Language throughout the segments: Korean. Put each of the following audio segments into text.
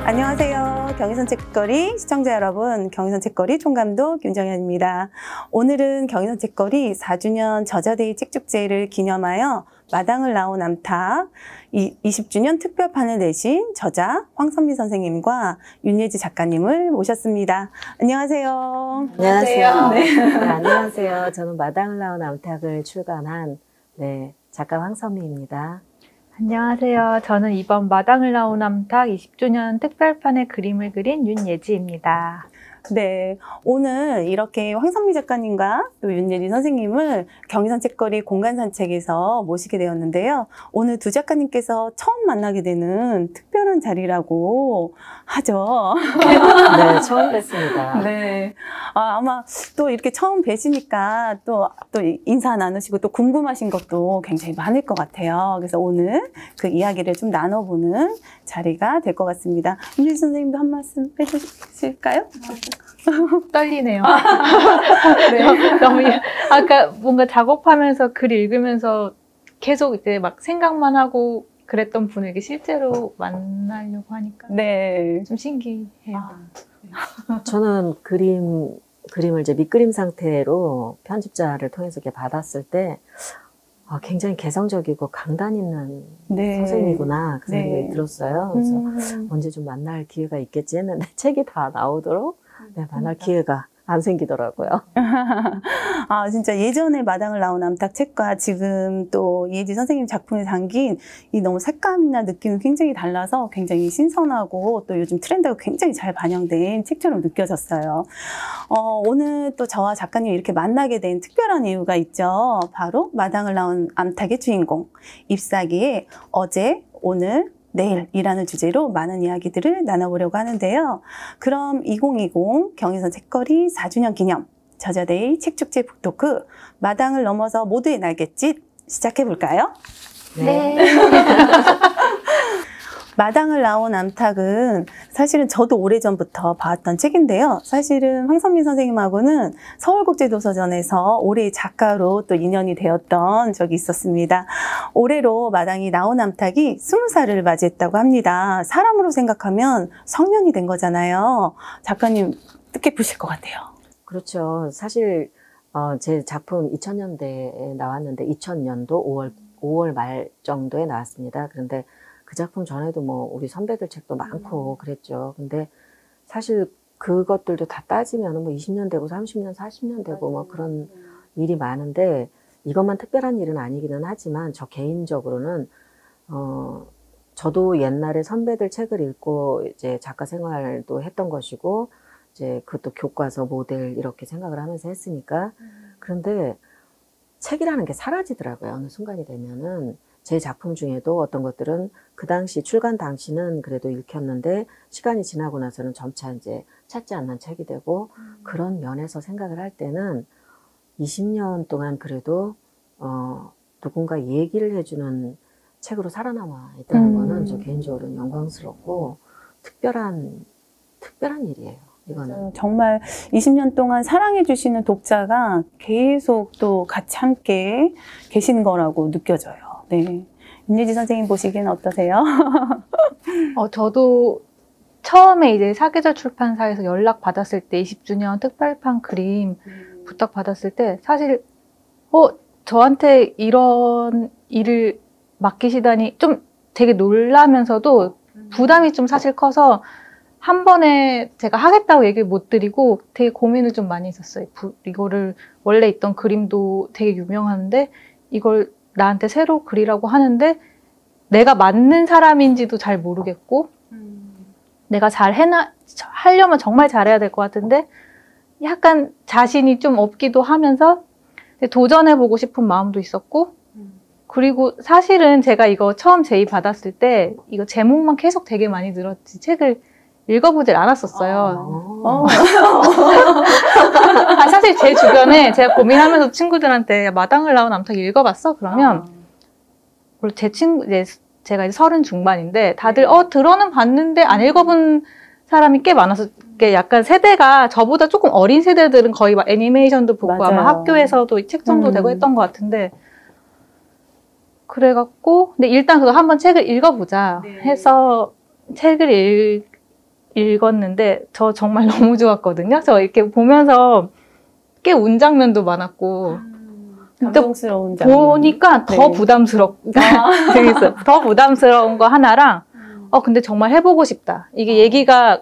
안녕하세요. 경의선 책거리 시청자 여러분, 경의선 책거리 총감독 윤정현입니다. 오늘은 경의선 책거리 4주년 저자데이 책축제를 기념하여 마당을 나온 암탉 20주년 특별판을 내신 저자 황선미 선생님과 윤예지 작가님을 모셨습니다. 안녕하세요. 안녕하세요. 네. 네, 안녕하세요. 저는 마당을 나온 암탉을 출간한 작가 황선미입니다. 안녕하세요. 저는 이번 마당을 나온 암탉 20주년 특별판의 그림을 그린 윤예지입니다. 네, 오늘 이렇게 황선미 작가님과 또 윤예지 선생님을 경의선 책거리 공간산책에서 모시게 되었는데요. 오늘 두 작가님께서 처음 만나게 되는 특별한 자리라고 하죠. 네, 처음 뵀습니다. 네, 아마 또 이렇게 처음 뵈시니까 또 인사 나누시고 또 궁금하신 것도 굉장히 많을 것 같아요. 그래서 오늘 그 이야기를 좀 나눠보는 자리가 될 것 같습니다. 윤예지 선생님도 한 말씀 해주실까요? 떨리네요. 네, 너무 아까 뭔가 작업하면서 글 읽으면서 계속 이제 막 생각만 하고 그랬던 분을 이렇게 실제로 만나려고 하니까 네, 좀 신기해요. 저는 그림을 이제 밑그림 상태로 편집자를 통해서 이렇게 받았을 때 굉장히 개성적이고 강단 있는 선생님이구나 그 생각이 들었어요. 그래서 언제 좀 만날 기회가 있겠지 했는데 책이 다 나오도록 만날 기회가 안 생기더라고요. 진짜 예전에 마당을 나온 암탉 책과 지금 또 이혜지 선생님 작품에 담긴 이 너무 색감이나 느낌이 굉장히 달라서 굉장히 신선하고 또 요즘 트렌드가 굉장히 잘 반영된 책처럼 느껴졌어요. 오늘 또 저와 작가님 이렇게 만나게 된 특별한 이유가 있죠. 바로 마당을 나온 암탉의 주인공, 잎사귀의 어제, 오늘, 내일이라는 주제로 많은 이야기들을 나눠보려고 하는데요. 그럼 2020 경의선 책거리 4주년 기념 저자데이 책축제 북토크 마당을 넘어서 모두의 날갯짓 시작해볼까요? 네. 마당을 나온 암탉은 사실은 저도 오래전부터 봐왔던 책인데요. 사실은 황선미 선생님하고는 서울국제도서전에서 올해의 작가로 또 인연이 되었던 적이 있었습니다. 올해로 마당이 나온 암탉이 20살을 맞이했다고 합니다. 사람으로 생각하면 성년이 된 거잖아요. 작가님 뜻깊으실 것 같아요. 그렇죠. 사실 제 작품 2000년대에 나왔는데 2000년도 5월 말 정도에 나왔습니다. 그런데 그 작품 전에도 뭐 우리 선배들 책도 많고 그랬죠. 근데 사실 그것들도 다 따지면 뭐 20년 되고 30년, 40년 되고 뭐 그런 일이 많은데 이것만 특별한 일은 아니기는 하지만 저 개인적으로는 저도 옛날에 선배들 책을 읽고 이제 작가 생활도 했던 것이고 이제 그것도 교과서 모델 이렇게 생각을 하면서 했으니까 그런데 책이라는 게 사라지더라고요. 어느 순간이 되면은 제 작품 중에도 어떤 것들은 그 당시 출간 당시는 그래도 읽혔는데 시간이 지나고 나서는 점차 이제 찾지 않는 책이 되고 그런 면에서 생각을 할 때는 20년 동안 그래도 누군가 얘기를 해주는 책으로 살아남아 있다는 거는 저 개인적으로는 영광스럽고 특별한 일이에요. 이거는. 정말 20년 동안 사랑해주시는 독자가 계속 또 같이 함께 계시는 거라고 느껴져요. 네, 윤예지 선생님 보시기에는 어떠세요? 저도 처음에 이제 사계절 출판사에서 연락 받았을 때 20주년 특별판 그림 부탁 받았을 때 사실 저한테 이런 일을 맡기시다니 좀 되게 놀라면서도 부담이 좀 사실 커서 한 번에 제가 하겠다고 얘기를 못 드리고 되게 고민을 좀 많이 했었어요. 이거를 원래 있던 그림도 되게 유명한데 이걸 나한테 새로 그리라고 하는데 내가 맞는 사람인지도 잘 모르겠고 내가 하려면 정말 잘해야 될 것 같은데 약간 자신이 좀 없기도 하면서 도전해보고 싶은 마음도 있었고 그리고 사실은 제가 이거 처음 제의 받았을 때 이거 제목만 계속 되게 많이 들었지 책을 읽어보질 않았었어요. 사실 제 주변에 제가 고민하면서 친구들한테 마당을 나온 암탉 읽어봤어? 그러면 제 친구, 제가 이제 30 중반인데 다들 들어는 봤는데 안 읽어본 사람이 꽤 많아서 약간 세대가 저보다 조금 어린 세대들은 거의 막 애니메이션도 보고 맞아요. 아마 학교에서도 책정도 되고 했던 것 같은데 그래갖고 근데 일단 그거 한번 책을 읽어보자 해서 책을 읽었는데 저 정말 너무 좋았거든요. 저 이렇게 보면서 꽤 운 장면도 많았고 감동스러운 장면. 보니까 더 네. 부담스럽고 재밌어요. 더 부담스러운 거 하나랑 근데 정말 해보고 싶다. 이게 얘기가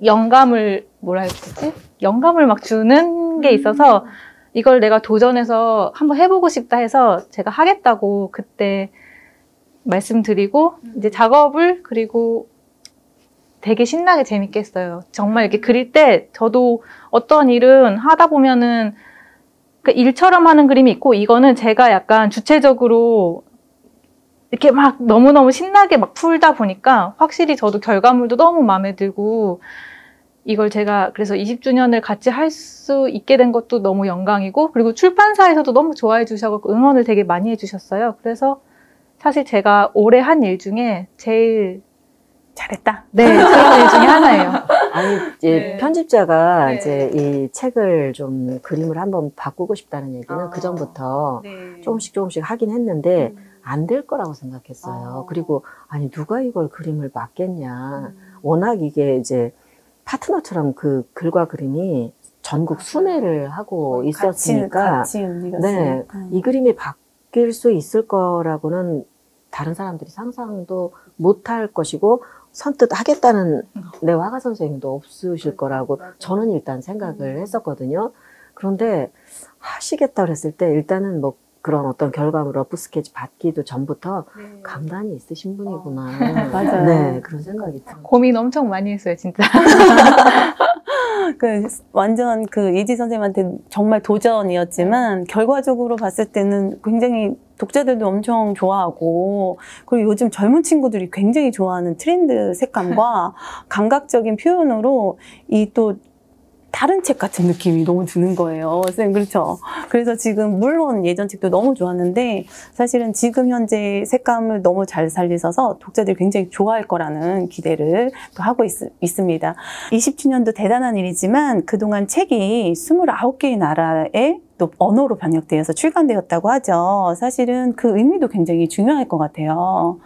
영감을 뭐라 해야 되지? 영감을 막 주는 게 있어서 이걸 내가 도전해서 한번 해보고 싶다 해서 제가 하겠다고 그때 말씀드리고 이제 작업을 그리고 되게 신나게 재밌게 했어요. 정말 이렇게 그릴 때 저도 어떤 일은 하다 보면은 그 일처럼 하는 그림이 있고 이거는 제가 약간 주체적으로 이렇게 막 너무너무 신나게 막 풀다 보니까 확실히 저도 결과물도 너무 마음에 들고 이걸 제가 그래서 20주년을 같이 할 수 있게 된 것도 너무 영광이고 그리고 출판사에서도 너무 좋아해 주셔서 응원을 되게 많이 해주셨어요. 그래서 사실 제가 올해 한 일 중에 제일 잘했다. 네, 그런 일 중에 하나예요. 아니, 이제 네. 편집자가 네. 이제 이 책을 좀 그림을 한번 바꾸고 싶다는 얘기는 그 전부터 네. 조금씩 하긴 했는데 안 될 거라고 생각했어요. 그리고 아니, 누가 이걸 그림을 맡겠냐. 워낙 이게 이제 파트너처럼 그 글과 그림이 전국 순회를 하고 있었으니까 같이 네, 이 그림이 바뀔 수 있을 거라고는 다른 사람들이 상상도 못할 것이고 선뜻 하겠다는 내 화가 선생님도 없으실 거라고 저는 일단 생각을 했었거든요. 그런데 하시겠다 그랬을 때 일단은 뭐 그런 어떤 결과물 러프 스케치 받기도 전부터 감단이 있으신 분이구나. 맞아요. 네, 그런 생각이 들어요. 고민 엄청 많이 했어요, 진짜. 완전 예지 선생님한테 정말 도전이었지만 결과적으로 봤을 때는 굉장히 독자들도 엄청 좋아하고 그리고 요즘 젊은 친구들이 굉장히 좋아하는 트렌드 색감과 감각적인 표현으로 이 또 다른 책 같은 느낌이 너무 드는 거예요. 선생님, 그렇죠? 그래서 지금 물론 예전 책도 너무 좋았는데 사실은 지금 현재 색감을 너무 잘 살리셔서 독자들이 굉장히 좋아할 거라는 기대를 또 하고 있습니다. 20주년도 대단한 일이지만 그동안 책이 29개의 나라에 또 언어로 번역되어서 출간되었다고 하죠. 사실은 그 의미도 굉장히 중요할 것 같아요.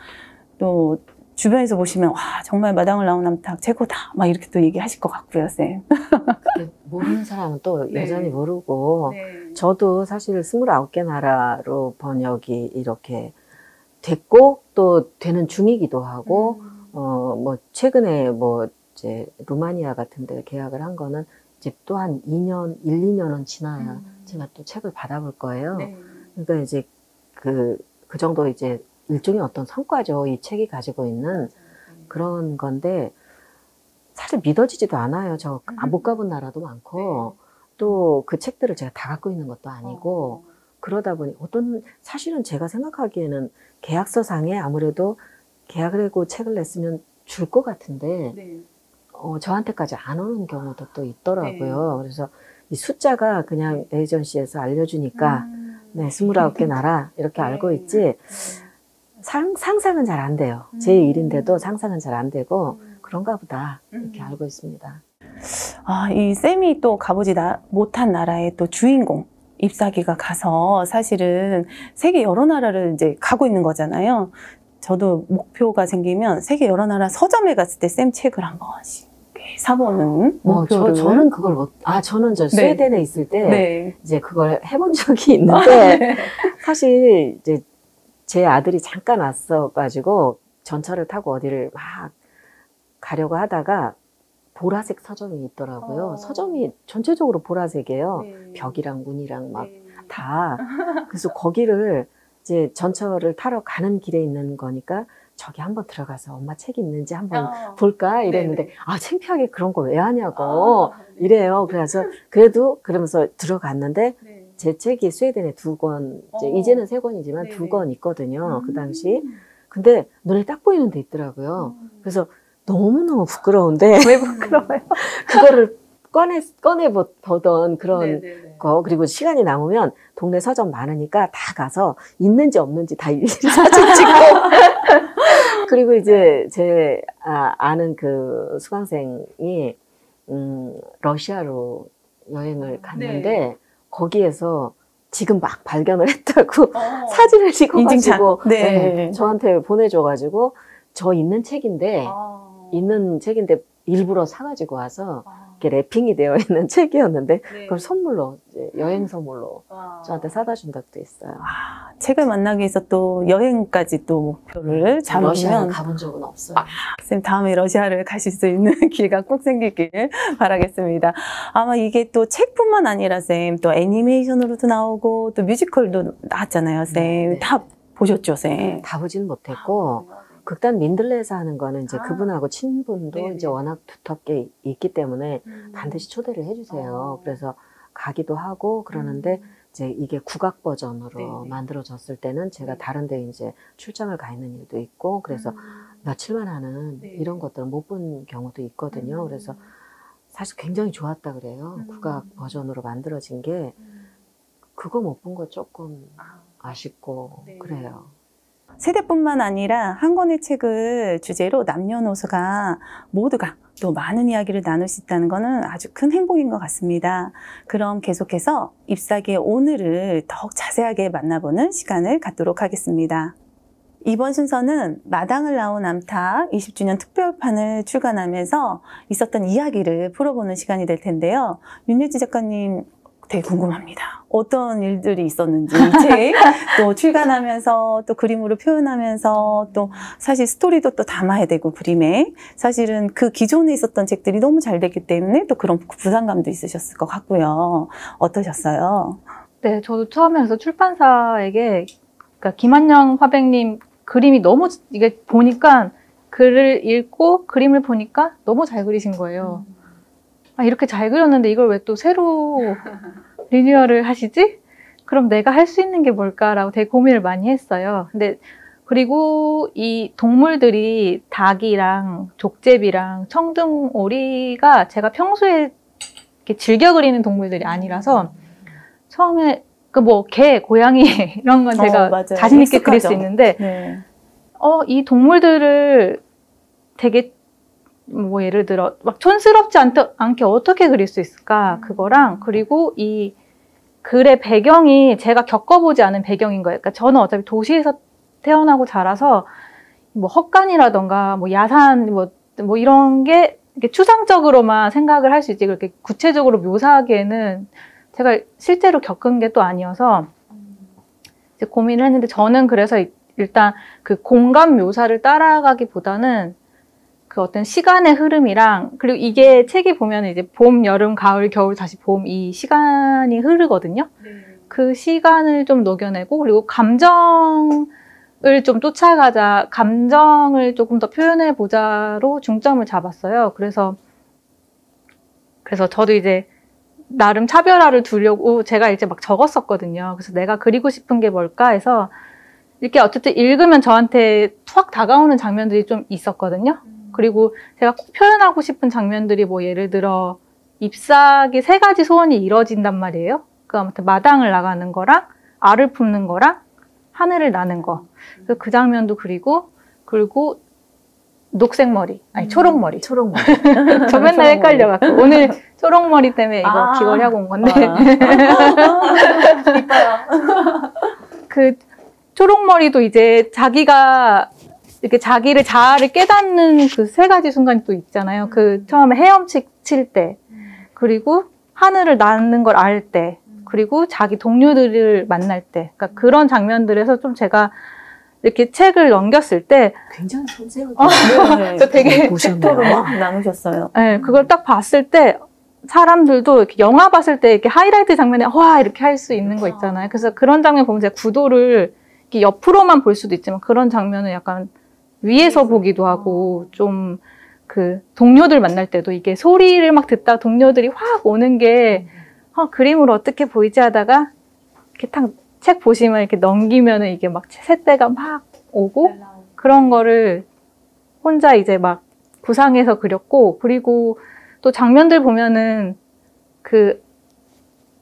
또 주변에서 보시면 와 정말 마당을 나온 남탁 최고다 막 이렇게 또 얘기하실 것 같고요, 쌤. 모르는 사람은 또 네. 여전히 모르고 네. 저도 사실 29개 나라로 번역이 이렇게 됐고 또 되는 중이기도 하고 뭐 최근에 뭐 이제 루마니아 같은 데 계약을 한 거는 이제 또 한 2년, 1, 2년은 지나야 제가 또 책을 받아볼 거예요. 네. 그러니까 이제 그 정도 이제 일종의 어떤 성과죠. 이 책이 가지고 있는 그런 건데 사실 믿어지지도 않아요. 저 못 가본 나라도 많고 또 그 책들을 제가 다 갖고 있는 것도 아니고 그러다 보니 사실은 제가 생각하기에는 계약서상에 아무래도 계약을 하고 책을 냈으면 줄 것 같은데 저한테까지 안 오는 경우도 또 있더라고요. 그래서 이 숫자가 그냥 에이전시에서 알려주니까 네, 29개 나라 이렇게 알고 있지 상상은 잘 안 돼요. 제 일인데도 상상은 잘 안 되고 그런가 보다 이렇게 알고 있습니다. 이 쌤이 또 가보지 못한 나라의 또 주인공 잎사귀가 가서 사실은 세계 여러 나라를 이제 가고 있는 거잖아요. 저도 목표가 생기면 세계 여러 나라 서점에 갔을 때 쌤 책을 한 번씩 사보는 목표를. 저는 그걸 저는 저 스웨덴에 있을 때 네. 이제 그걸 해본 적이 있는데 사실 이제 제 아들이 잠깐 왔어가지고 전철을 타고 어디를 막 가려고 하다가 보라색 서점이 있더라고요. 서점이 전체적으로 보라색이에요. 벽이랑 문이랑 막 다. 그래서 거기를 이제 전철을 타러 가는 길에 있는 거니까 저기 한번 들어가서 엄마 책 있는지 한번 볼까? 이랬는데 창피하게 그런 걸 왜 하냐고 이래요. 그래서 그러면서 들어갔는데 제 책이 스웨덴에 2권, 이제는 3권이지만 2권 있거든요. 그 당시. 근데 눈에 딱 보이는 데 있더라고요. 그래서 너무너무 부끄러운데. 왜 부끄러워요? 그거를 꺼내 보던 그런 거. 그리고 시간이 남으면 동네 서점 많으니까 다 가서 있는지 없는지 다 일일이 사진 찍고. 그리고 이제 제 아는 그 수강생이 러시아로 여행을 갔는데 거기에서 지금 막 발견을 했다고 사진을 찍어가지고 저한테 보내줘가지고 저 있는 책인데 일부러 사가지고 와서 이렇게 랩핑이 되어 있는 책이었는데 그걸 선물로 이제 여행 선물로 저한테 사다 준 적도 있어요. 책을 만나기 위해서 또 여행까지 또 목표를 러시아는 잡으면 가본 적은 없어요. 선생님 다음에 러시아를 가실 수 있는 기회가 꼭 생기길 바라겠습니다. 아마 이게 또 책뿐만 아니라 쌤 또 애니메이션으로도 나오고 또 뮤지컬도 나왔잖아요, 쌤. 네. 다 보셨죠, 쌤? 다 보지는 못했고 극단 민들레에서 하는 거는 이제 그분하고 친분도 네네. 이제 워낙 두텁게 있기 때문에 반드시 초대를 해주세요. 그래서 가기도 하고 그러는데 이제 이게 국악 버전으로 네네. 만들어졌을 때는 제가 다른 데 이제 출장을 가 있는 일도 있고 그래서 며칠만 하는 네. 이런 것들을 못 본 경우도 있거든요. 그래서 사실 굉장히 좋았다 그래요. 국악 버전으로 만들어진 게 그거 못 본 거 조금 아쉽고 네. 그래요. 세대뿐만 아니라 한 권의 책을 주제로 남녀노소가 모두가 또 많은 이야기를 나눌 수 있다는 것은 아주 큰 행복인 것 같습니다. 그럼 계속해서 잎사귀의 오늘을 더욱 자세하게 만나보는 시간을 갖도록 하겠습니다. 이번 순서는 마당을 나온 암탉 20주년 특별판을 출간하면서 있었던 이야기를 풀어보는 시간이 될 텐데요. 윤예지 작가님 되게 궁금합니다. 어떤 일들이 있었는지 이 책 또 출간하면서 또 그림으로 표현하면서 또 사실 스토리도 또 담아야 되고 그림에 사실은 그 기존에 있었던 책들이 너무 잘 됐기 때문에 또 그런 부담감도 있으셨을 것 같고요. 어떠셨어요? 네, 저도 처음에 그래서 출판사에게 그러니까 김한영 화백님 그림이 너무 이게 보니까 글을 읽고 그림을 보니까 너무 잘 그리신 거예요. 아, 이렇게 잘 그렸는데 이걸 왜 또 새로 리뉴얼을 하시지? 그럼 내가 할 수 있는 게 뭘까라고 되게 고민을 많이 했어요. 근데 그리고 이 동물들이 닭이랑 족제비랑 청둥오리가 제가 평소에 이렇게 즐겨 그리는 동물들이 아니라서 처음에 그 뭐 개, 고양이 이런 건 제가 맞아요. 자신 있게 그릴 익숙하죠. 수 있는데 네. 이 동물들을 되게 뭐 예를 들어 막 촌스럽지 않게 어떻게 그릴 수 있을까 그거랑 그리고 이 글의 배경이 제가 겪어보지 않은 배경인 거예요. 그러니까 저는 어차피 도시에서 태어나고 자라서 뭐 헛간이라던가 뭐 야산 뭐 이런 게 이렇게 추상적으로만 생각을 할 수 있지 그렇게 구체적으로 묘사하기에는 제가 실제로 겪은 게 또 아니어서 이제 고민을 했는데 저는 그래서 일단 그 공간 묘사를 따라가기보다는 그 어떤 시간의 흐름이랑 그리고 이게 책이 보면 이제 봄, 여름, 가을, 겨울, 다시 봄 이 시간이 흐르거든요. 그 시간을 좀 녹여내고 그리고 감정을 좀 쫓아가자, 감정을 조금 더 표현해 보자로 중점을 잡았어요. 그래서 저도 이제 나름 차별화를 두려고 제가 이제 막 적었었거든요. 그래서 내가 그리고 싶은 게 뭘까 해서 이렇게 어쨌든 읽으면 저한테 확 다가오는 장면들이 좀 있었거든요. 그리고 제가 꼭 표현하고 싶은 장면들이 뭐 예를 들어 잎사귀 3가지 소원이 이뤄진단 말이에요. 그 아무튼 마당을 나가는 거랑 알을 품는 거랑 하늘을 나는 거. 그래서 그 장면도 그리고 녹색머리, 아니 초록머리. 초록머리. 저 맨날 헷갈려갖고 오늘 초록머리 때문에 이거 귀걸이 하고 온 건데. 이뻐요. 그 초록머리도 이제 자기가 이렇게 자기를 자아를 깨닫는 그 3가지 순간이 또 있잖아요. 그 처음에 헤엄칠 때, 그리고 하늘을 나는 걸 알 때, 그리고 자기 동료들을 만날 때, 그러니까 그런 장면들에서 좀 제가 이렇게 책을 넘겼을 때 굉장히 섬세하게 네. 저 되게 책도로 막 나누셨어요. 네, 그걸 딱 봤을 때 사람들도 이렇게 영화 봤을 때 이렇게 하이라이트 장면에 와 이렇게 할 수 있는 거 있잖아요. 그래서 그런 장면 보면 제가 구도를 이렇게 옆으로만 볼 수도 있지만 그런 장면을 약간 위에서 보기도 하고 좀 그 동료들 만날 때도 이게 소리를 막 듣다 동료들이 확 오는 게 그림으로 어떻게 보이지 하다가 이렇게 딱 책 보시면 이렇게 넘기면은 이게 막 새때가 막 오고 그런 거를 혼자 이제 막 구상해서 그렸고 그리고 또 장면들 보면은 그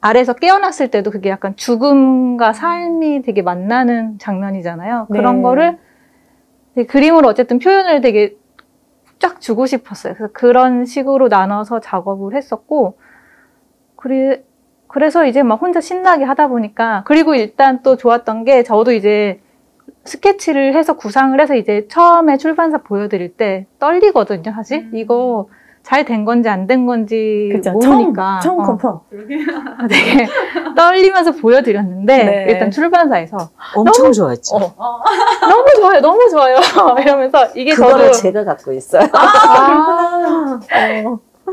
아래에서 깨어났을 때도 그게 약간 죽음과 삶이 되게 만나는 장면이잖아요. 그런 네. 거를 되게 그림으로 어쨌든 표현을 되게 쫙 주고 싶었어요. 그래서 그런 식으로 나눠서 작업을 했었고 그래서 이제 막 혼자 신나게 하다 보니까 그리고 일단 또 좋았던 게 저도 이제 스케치를 해서 구상을 해서 이제 처음에 출판사 보여드릴 때 떨리거든요, 사실. 이거 잘 된 건지 안 된 건지 그쵸. 모르니까 처음 컨펌. 되게 떨리면서 보여드렸는데 네. 일단 출판사에서 엄청 좋아했죠. 너무 좋아요, 너무 좋아요 이러면서 이게 그거를 저도 제가 갖고 있어요.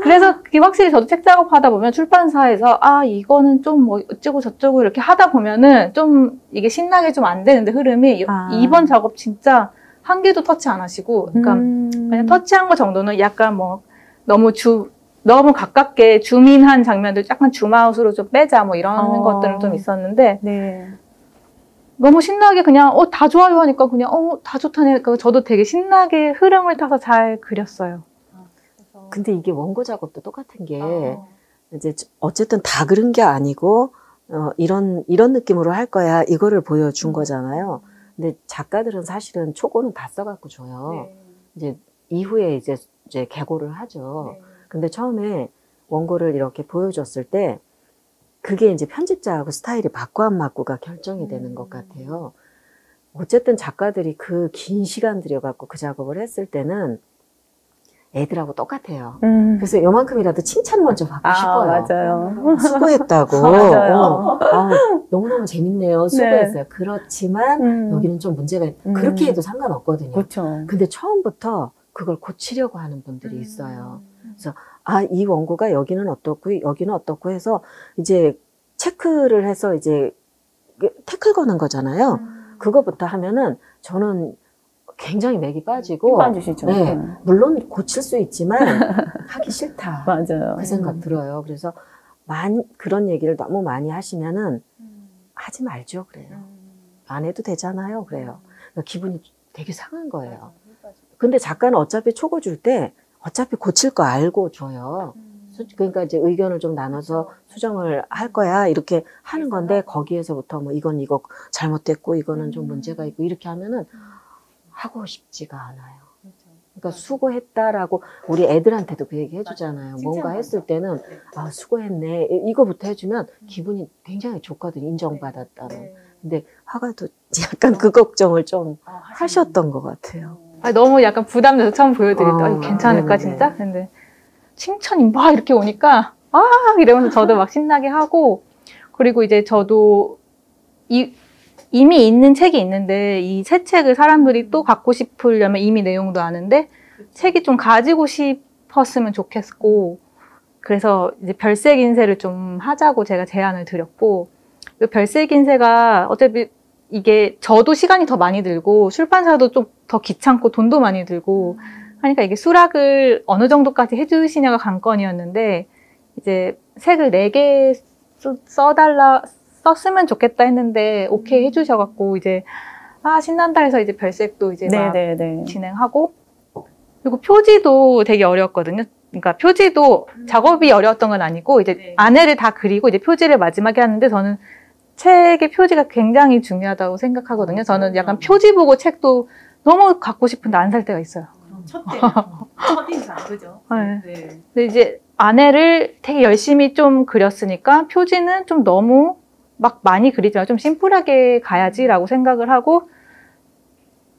그래서 그게 확실히 저도 책 작업하다 보면 출판사에서 이거는 좀 뭐 어쩌고 저쩌고 이렇게 하다 보면은 좀 이게 신나게 좀 안 되는데 흐름이 이번 작업 진짜 한 개도 터치 안 하시고 그러니까 그냥 터치한 거 정도는 약간 뭐 너무 가깝게 줌인한 장면들 약간 줌아웃으로 좀 빼자 뭐 이런 것들은 좀 있었는데 네. 너무 신나게 그냥 다 좋아요 하니까 그냥 다 좋다네. 저도 되게 신나게 흐름을 타서 잘 그렸어요. 근데 이게 원고 작업도 똑같은 게 이제 어쨌든 다 그런 게 아니고 이런 느낌으로 할 거야 이거를 보여준 거잖아요. 근데 작가들은 사실은 초고는 다 써갖고 줘요. 네. 이제 이후에 이제 개고를 하죠. 네. 근데 처음에 원고를 이렇게 보여줬을 때 그게 이제 편집자하고 스타일이 맞고 안 맞고가 결정이 되는 것 같아요. 어쨌든 작가들이 그 긴 시간 들여갖고 그 작업을 했을 때는 애들하고 똑같아요. 그래서 요만큼이라도 칭찬 먼저 받고 싶어요. 맞아요. 수고했다고. 맞아요. 너무너무 재밌네요. 수고했어요. 그렇지만 여기는 좀 문제가 그렇게 해도 상관없거든요. 그렇죠. 근데 처음부터 그걸 고치려고 하는 분들이 있어요. 그래서 이 원고가 여기는 어떻고 여기는 어떻고 해서 이제 체크를 해서 이제 태클 거는 거잖아요. 그거부터 하면은 저는 굉장히 맥이 빠지고 빠지시죠. 네, 물론 고칠 수 있지만 하기 싫다. 맞아요. 그 생각 들어요. 그래서 그런 얘기를 너무 많이 하시면은 하지 말죠. 그래요. 안 해도 되잖아요. 그래요. 그러니까 기분이 되게 상한 거예요. 근데 작가는 어차피 초고 줄 때 어차피 고칠 거 알고 줘요. 그러니까 이제 의견을 좀 나눠서 수정을 할 거야 이렇게 하는 건데 거기에서부터 뭐 이건 이거 잘못됐고 이거는 좀 문제가 있고 이렇게 하면은 하고 싶지가 않아요. 그러니까 수고했다라고 우리 애들한테도 그 얘기 해주잖아요. 뭔가 했을 때는 수고했네 이거부터 해주면 기분이 굉장히 좋거든요. 인정받았다는. 근데 화가도 약간 그 걱정을 좀 하셨던 것 같아요. 너무 약간 부담돼서 처음 보여드릴 때 괜찮을까 네네네. 진짜? 근데 칭찬이 막 이렇게 오니까 이러면서 저도 막 신나게 하고 그리고 이제 저도 이미 있는 책이 있는데 이 새 책을 사람들이 또 갖고 싶으려면 이미 내용도 아는데 책이 좀 가지고 싶었으면 좋겠고 그래서 이제 별색 인쇄를 좀 하자고 제가 제안을 드렸고 이 별색 인쇄가 어차피 이게 저도 시간이 더 많이 들고 출판사도 좀 더 귀찮고 돈도 많이 들고 하니까 이게 수락을 어느 정도까지 해주시냐가 관건이었는데 이제 색을 4개 썼으면 좋겠다 했는데 오케이 해주셔갖고 이제 신난다 해서 이제 별색도 이제 막 진행하고 그리고 표지도 되게 어려웠거든요. 그러니까 표지도 작업이 어려웠던 건 아니고 이제 안에를 다 그리고 이제 표지를 마지막에 하는데 저는 책의 표지가 굉장히 중요하다고 생각하거든요. 저는 약간 표지 보고 책도 너무 갖고 싶은데 안 살 때가 있어요. 첫 인상 그죠? 네. 근데 이제 안에를 되게 열심히 좀 그렸으니까 표지는 좀 너무 막 많이 그리지 말고 좀 심플하게 가야지라고 생각을 하고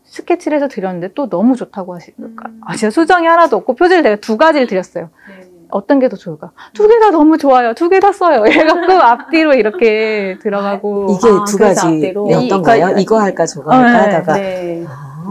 스케치를 해서 드렸는데 또 너무 좋다고 하시니까 진짜 수정이 하나도 없고 표지를 내가 2가지를 드렸어요. 어떤 게 더 좋을까? 2개 다 너무 좋아요. 2개 다 써요. 얘가 앞뒤로 이렇게 들어가고 이게 2가지였던 거예요? 이거 할까 저거 할까 하다가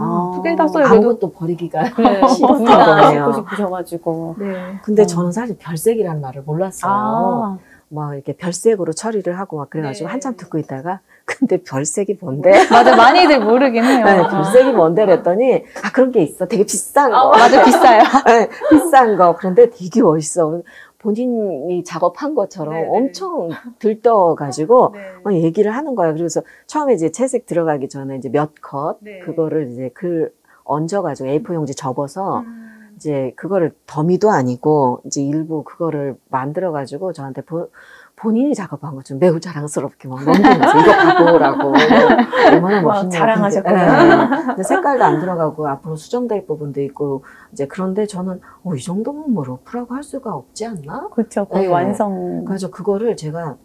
2개 다 써요. 아무것도 버리기가 싫었던 거네요. 싶으셔가지고. 근데 저는 사실 별색이라는 말을 몰랐어요. 막 이렇게 별색으로 처리를 하고 막 그래가지고 한참 듣고 있다가 근데 별색이 뭔데? 맞아, 많이들 모르긴 해요. 네, 별색이 뭔데 그랬더니 그런 게 있어. 되게 비싼 거. 맞아, 비싸요. 네, 비싼 거. 그런데 되게 멋있어. 본인이 작업한 것처럼 엄청 들떠가지고 얘기를 하는 거예요. 그래서 처음에 이제 채색 들어가기 전에 이제 몇 컷 그거를 이제 글 얹어가지고 A4 용지 접어서 이제 그거를 더미도 아니고 이제 일부 그거를 만들어가지고 저한테 본인이 작업한 것 좀 매우 자랑스럽게 막 넘기면서 이거 봐보라고 얼마나 멋있냐. 자랑하셨구나. 근데 색깔도 안 들어가고 앞으로 수정될 부분도 있고 이제 그런데 저는 이 정도면 뭐 러프라고 할 수가 없지 않나? 그렇죠. 거의 완성. 그래서 그거를 제가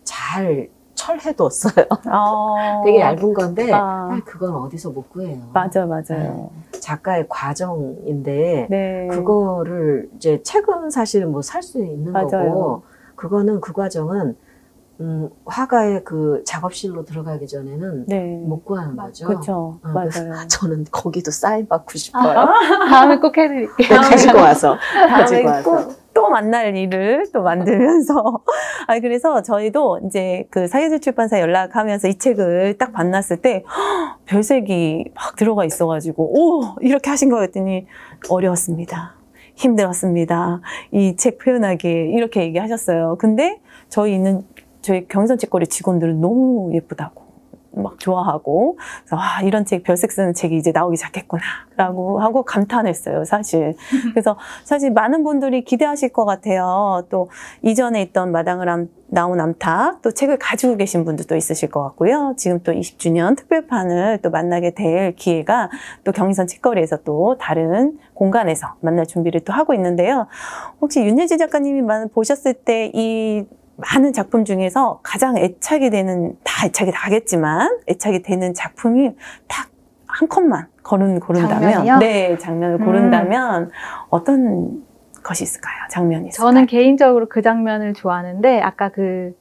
잘 철해뒀어요. 되게 얇은 건데 그건 어디서 못 구해요. 맞아요. 작가의 과정인데 네. 그거를 이제 책은 사실 뭐 살 수 있는 맞아요. 거고 그거는 그 과정은 화가의 그 작업실로 들어가기 전에는 네. 못 구하는 거죠. 그렇죠. 그래서 맞아요. 저는 거기도 사인 받고 싶어요. 다음에 꼭 해드릴게요. 네, 가지고 와서. 다음에 가지고 와서. 꼭 또 만날 일을 또 만들면서. 그래서 저희도 이제 그 사계절 출판사 연락하면서 이 책을 딱 만났을 때, 별색이 막 들어가 있어가지고, 오! 이렇게 하신 거였더니 어려웠습니다. 힘들었습니다. 이 책 표현하기 이렇게 얘기하셨어요. 근데 저희 경선 책거리 직원들은 너무 예쁘다고. 막 좋아하고, 그래서, 와, 이런 책, 별색 쓰는 책이 이제 나오기 시작했구나. 라고 하고 감탄했어요, 사실. 그래서 사실 많은 분들이 기대하실 것 같아요. 또 이전에 있던 마당을 나온 암탉, 또 책을 가지고 계신 분들도 있으실 것 같고요. 지금 또 20주년 특별판을 또 만나게 될 기회가 또 경인선 책거리에서 또 다른 공간에서 만날 준비를 또 하고 있는데요. 혹시 윤예지 작가님이 보셨을 때 이 많은 작품 중에서 가장 애착이 애착이 나겠지만 애착이 되는 작품이 딱 한 컷만 고른다면, 장면이요? 네, 장면을 고른다면 어떤 것이 있을까요? 장면이 있을까요? 저는 개인적으로 그 장면을 좋아하는데 아까 그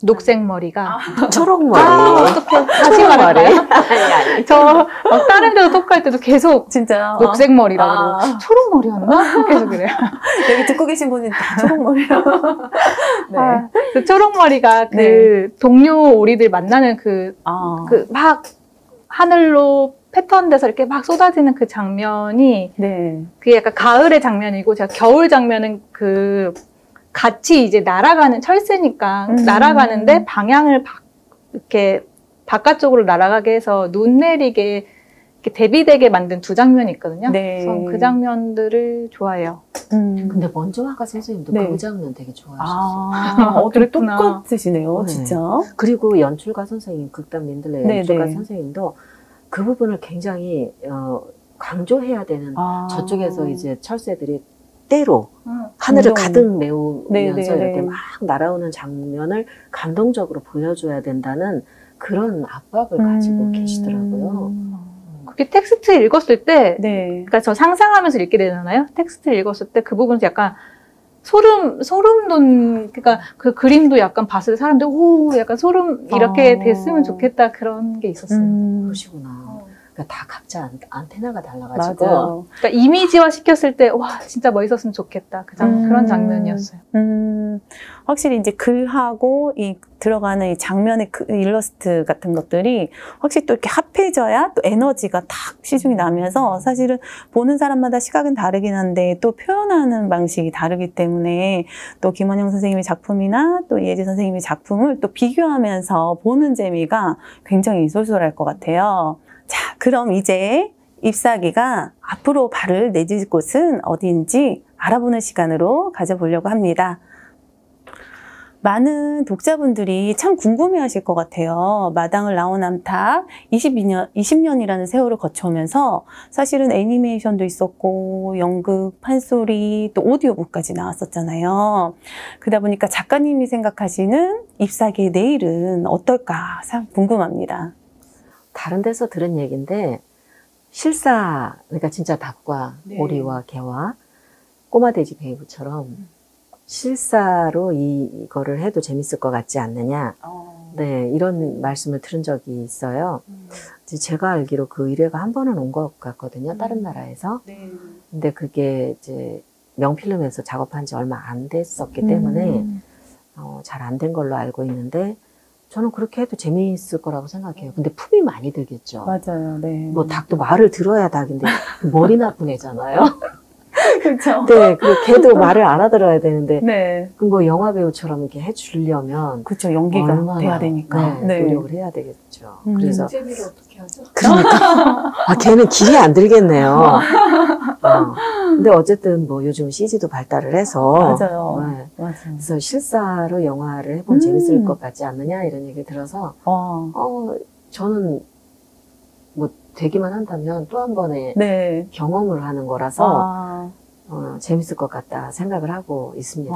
녹색 머리가 초록머리. 어떡해. 다시 초록머리. 말할까요? 아니. 저 다른 데도 토크할 때도 계속 진짜 녹색 머리라고 그러고 초록 머리였나? 계속 그래요. 여기 듣고 계신 분이 다 초록머리라고. 네. 그 초록 머리가 그 동료 오리들 만나는 막 하늘로 패턴돼서 이렇게 막 쏟아지는 그 장면이 네. 그게 약간 가을의 장면이고 제가 겨울 장면은 같이 이제 날아가는 철새니까 날아가는데 방향을 이렇게 바깥쪽으로 날아가게 해서 눈 내리게 이렇게 대비되게 만든 두 장면이 있거든요. 네. 그래서 그 장면들을 좋아해요. 근데 먼저 화가 선생님도 네. 그 장면 되게 좋아하셨어요. 어떻게 그렇구나. 똑같으시네요, 네. 진짜. 그리고 연출가 선생님, 극단 민들레 네, 연출가 네. 선생님도 그 부분을 굉장히 강조해야 되는 저쪽에서 이제 철새들이 때로 하늘을 가득 메우면서 네, 네, 이렇게 네. 막 날아오는 장면을 감동적으로 보여줘야 된다는 그런 압박을 가지고 계시더라고요. 그게 텍스트 읽었을 때 네. 그러니까 저 상상하면서 읽게 되잖아요. 텍스트를 읽었을 때 그 부분에서 약간 소름 돋는, 그러니까 그 그림도 약간 봤을 때 사람들, 오, 약간 소름 이렇게 됐으면 좋겠다 그런 게 있었어요. 그러시구나. 그러니까 다 각자 안테나가 달라가지고. 맞아요. 그러니까 이미지화 시켰을 때, 와, 진짜 멋있었으면 좋겠다. 그런 장면이었어요. 확실히 이제 글하고 들어가는 이 장면의 일러스트 같은 것들이 확실히 또 이렇게 합해져야 또 에너지가 탁 시중이 나면서 사실은 보는 사람마다 시각은 다르긴 한데 또 표현하는 방식이 다르기 때문에 또 김원영 선생님의 작품이나 또 이혜지 선생님의 작품을 또 비교하면서 보는 재미가 굉장히 쏠쏠할 것 같아요. 자, 그럼 이제 잎사귀가 앞으로 발을 내딜 곳은 어디인지 알아보는 시간으로 가져보려고 합니다. 많은 독자분들이 참 궁금해하실 것 같아요. 마당을 나온 암탉 20년이라는 세월을 거쳐오면서 사실은 애니메이션도 있었고 연극, 판소리, 또 오디오북까지 나왔었잖아요. 그러다 보니까 작가님이 생각하시는 잎사귀의 내일은 어떨까 참 궁금합니다. 다른 데서 들은 얘기인데 실사, 그러니까 진짜 닭과 네. 오리와 개와 꼬마돼지 베이브처럼 실사로 이거를 해도 재밌을 것 같지 않느냐. 네, 이런 말씀을 들은 적이 있어요. 제가 알기로 그 의뢰가 한 번은 온 것 같거든요. 다른 나라에서. 네. 근데 그게 이제 명필름에서 작업한 지 얼마 안 됐었기 때문에 잘 안 된 걸로 알고 있는데 저는 그렇게 해도 재미있을 거라고 생각해요. 근데 품이 많이 들겠죠. 맞아요. 네. 뭐 닭도 말을 들어야 닭인데 머리 나쁜 애잖아요. 그렇죠. 네, 그리고 걔도 말을 알아들어야 되는데 네. 그 뭐 영화 배우처럼 이렇게 해주려면 그렇죠. 연기가 얼마나, 돼야 되니까. 네, 노력을 해야 되겠죠. 그래서 재미를 어떻게 하죠? 그러니까 걔는 길이 안 들겠네요. 근데 어쨌든 뭐 요즘 CG도 발달을 해서 맞아요. 네. 맞아요. 그래서 실사로 영화를 해보면 재밌을 것 같지 않느냐 이런 얘기 들어서 저는 뭐 되기만 한다면 또 한 번의 네. 경험을 하는 거라서 재밌을 것 같다 생각을 하고 있습니다.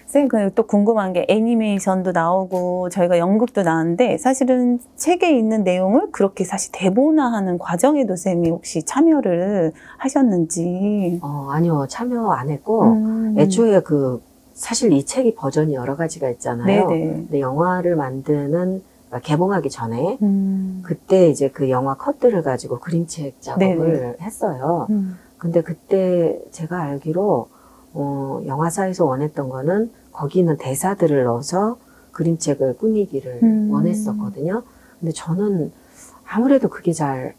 쌤, 또 궁금한 게 애니메이션도 나오고 저희가 연극도 나왔는데 사실은 책에 있는 내용을 그렇게 사실 대본화하는 과정에도 쌤이 혹시 참여를 하셨는지. 아니요. 참여 안 했고 애초에 사실 이 책이 버전이 여러 가지가 있잖아요. 네네. 근데 영화를 만드는 개봉하기 전에 그때 이제 그 영화 컷들을 가지고 그림책 작업을 네네. 했어요. 근데 그때 제가 알기로 영화사에서 원했던 거는 거기 있는 대사들을 넣어서 그림책을 꾸미기를 원했었거든요. 근데 저는 아무래도 그게 잘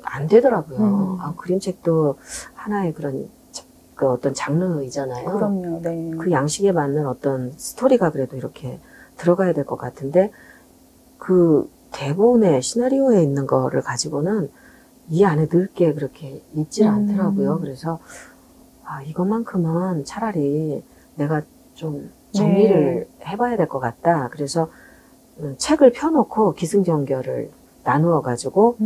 안 되더라고요. 그림책도 하나의 그런 그 어떤 장르이잖아요. 그럼요. 네. 그 양식에 맞는 어떤 스토리가 그래도 이렇게 들어가야 될 것 같은데 그 대본에 시나리오에 있는 거를 가지고는 이 안에 넣을 게 그렇게 있질 않더라고요. 그래서 이것만큼은 차라리 내가 좀 정리를 해봐야 될 것 같다. 그래서 책을 펴놓고 기승전결을 나누어 가지고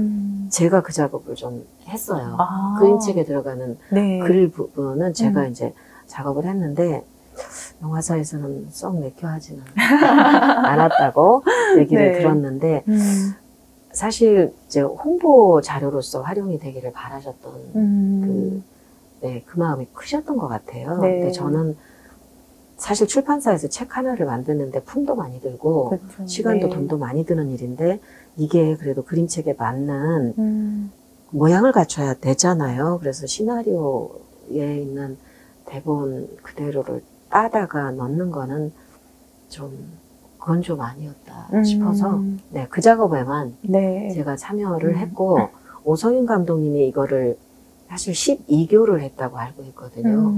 제가 그 작업을 좀 했어요. 그림책에 들어가는 네. 글 부분은 제가 이제 작업을 했는데 영화사에서는 썩 내켜 하지는 않았다고 얘기를 네. 들었는데 사실 이제 홍보 자료로서 활용이 되기를 바라셨던 그 마음이 크셨던 것 같아요. 네. 근데 저는 사실 출판사에서 책 하나를 만드는데 품도 많이 들고 그렇죠. 시간도 네. 돈도 많이 드는 일인데 이게 그래도 그림책에 맞는 모양을 갖춰야 되잖아요. 그래서 시나리오에 있는 대본 그대로를 따다가 넣는 거는 그건 좀 아니었다 싶어서 네, 그 작업에만 네. 제가 참여를 했고 오성윤 감독님이 이거를 사실 12교를 했다고 알고 있거든요.